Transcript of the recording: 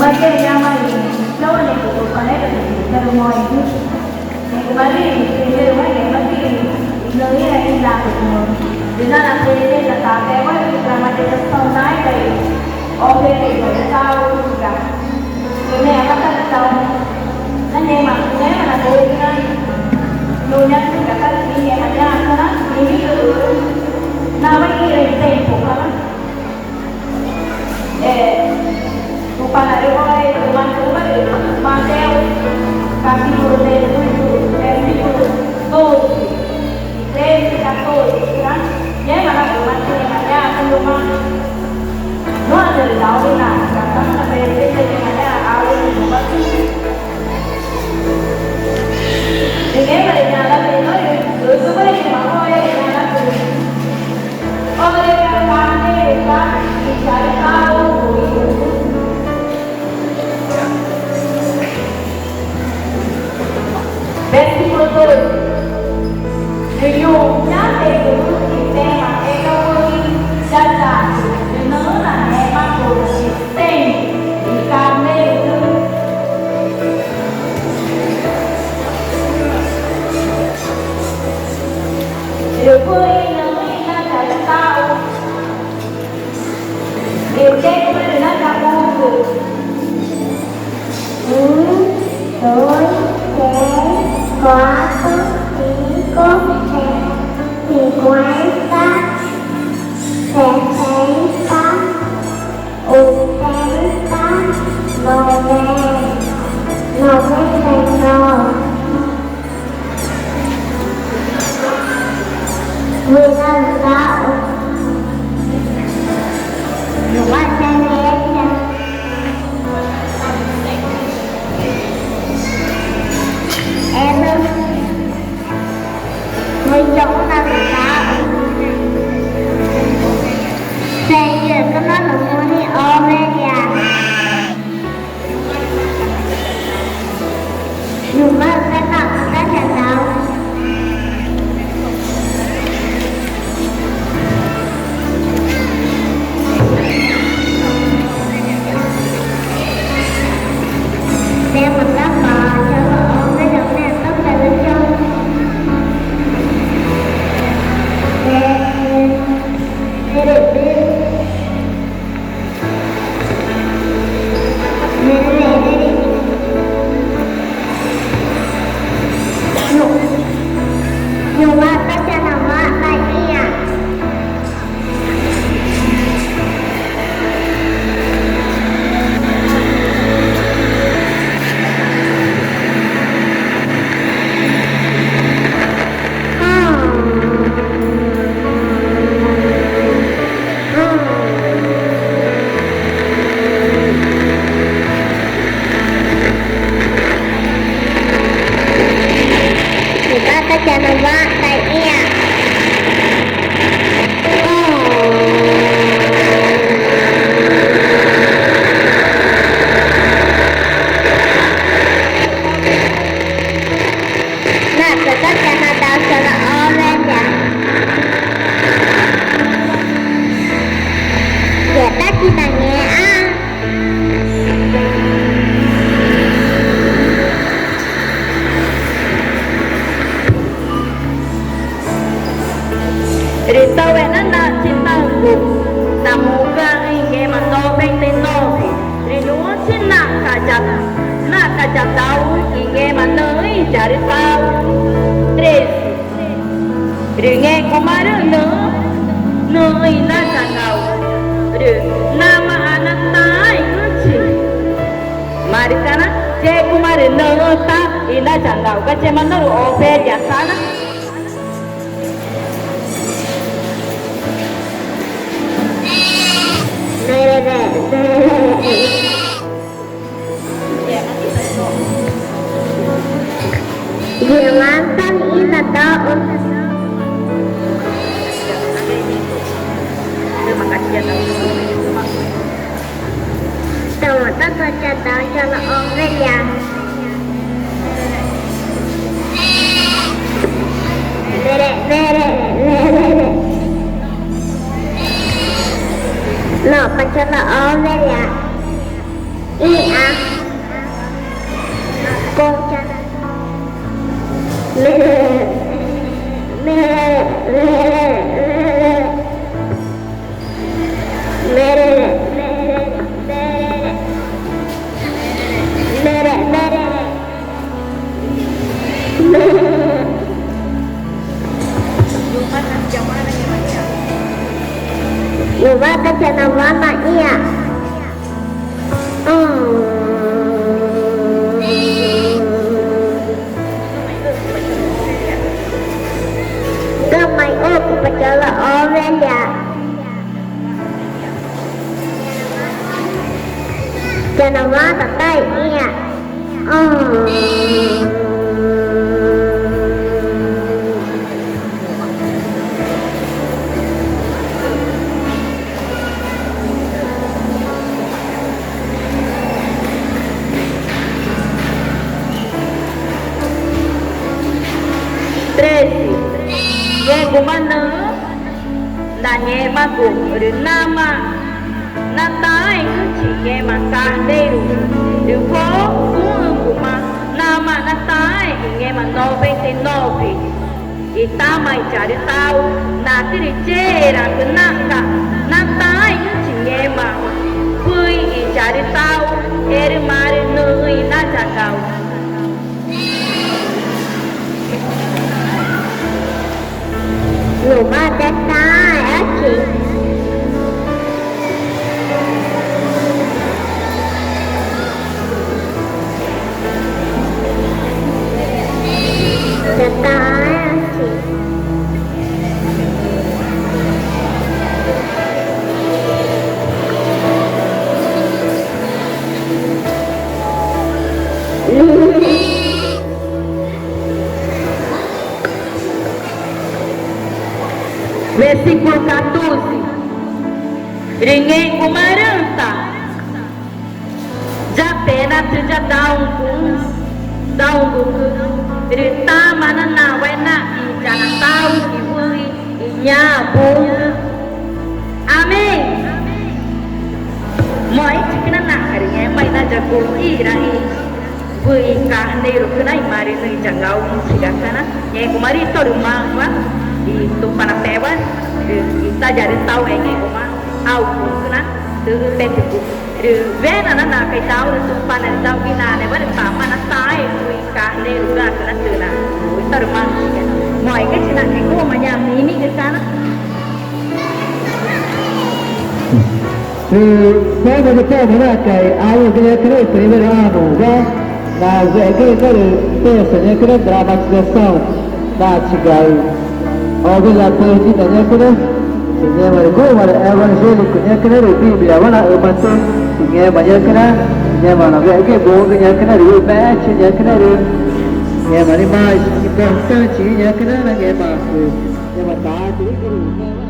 Sebagai yang lain, lawan yang bukan ada dari mulai itu. Yang kembali dari rumah yang lagi ini yang hilang itu. Dengan apa ini kata apa itu selama dia setahun naik dari oke itu tahu juga. Ini apa tak tahu. Dan yang maksudnya mana boleh kan? Nunya juga kan ini yang ada apa? Ini itu. Nama ini tempo kan? Bukan ada orang yang teman Mateo capítulo del 12 13 14 kan ya mana teman yang ada akan rumah no ada tahu nah kata mana beda yang ada awal rumah ini mereka ada itu itu mereka mau ya ada oh mereka pandai kan cari tahu versículo 2 Riunya itu tema ekonomi data benar emang sistem di kami itu Rupui nói là tại sao điều chết của mình nó là vô cùng đối thế quá tốt ý có thể thì quái tác sẽ thấy tác ủ thấy tác nồi nè thành nồi người ta tạo dùng ăn chay nè em người chồng ta phải tạo xây dựng cái nó là mua đi ôm lên nhà dùng ăn cái tặng cái trận đấu đem một lá bò cho vợ cái đồng này tóc là lên trong để được biết dùng ba tất cả là ba tại kia jangan buat baiknya. Nah, tetap jangan tahu cara orang ya. Kita cinanya Rita wena na cintaku Tamuka inge matobeng tinohi Rinua sina kajak tahu inge manoi cari tahu Tres Ringe kemarin Noi na cakau Nama anak tai kecil Mari kana Cek kemarin ta ina cakau Kece manoi ope jasana Jangan ingat daun. Terima kasih ya tahu. Tahu baca tahu cara orang ya. Bere. Lo baca orang ya. Iya. Lupa baca nama iya. Gamay aku pacala oven ya. Nama tatay iya. Gumana danye magu nama natai kuci makarderu duko guma nama natai inge manove te novi itamai cari tahu nanti dicera kenaka natai kuci ma kui cari tahu mari nui najakau Lupa datang lagi. Datang lagi. Versículo 14. Ringuei kumaranta. Japena tuja daungu. Rita mana na wena ijana tau ibui inyabu. Amin. Moi cikina na ringai mai na jago irai. Bui kahne rukunai mari nui jangau sigakana. Ye kumari toru mangwa. Itu para tewan kita jadi tahu ini cuma aku kena tertentu vena nana kai tahu itu panen tahu kita ne ber pama na tai kuikah ne ruga kena tuna itu rumah mau ikan cina keko macam ini ke sana Saya berkata merakai ayat dia kena periberan juga. Nah, saya kena biasanya kena drama sesau, nah cigai. Oke lah, pergi tanya kena. Sehingga mereka ewan saya punya kena rupi biawan aman tu. Sehingga banyak kena. Sehingga mana biar bohong kena rupi match kena rupi. Sehingga mana mas kita ciri kena lagi mas. Sehingga tak ada kena.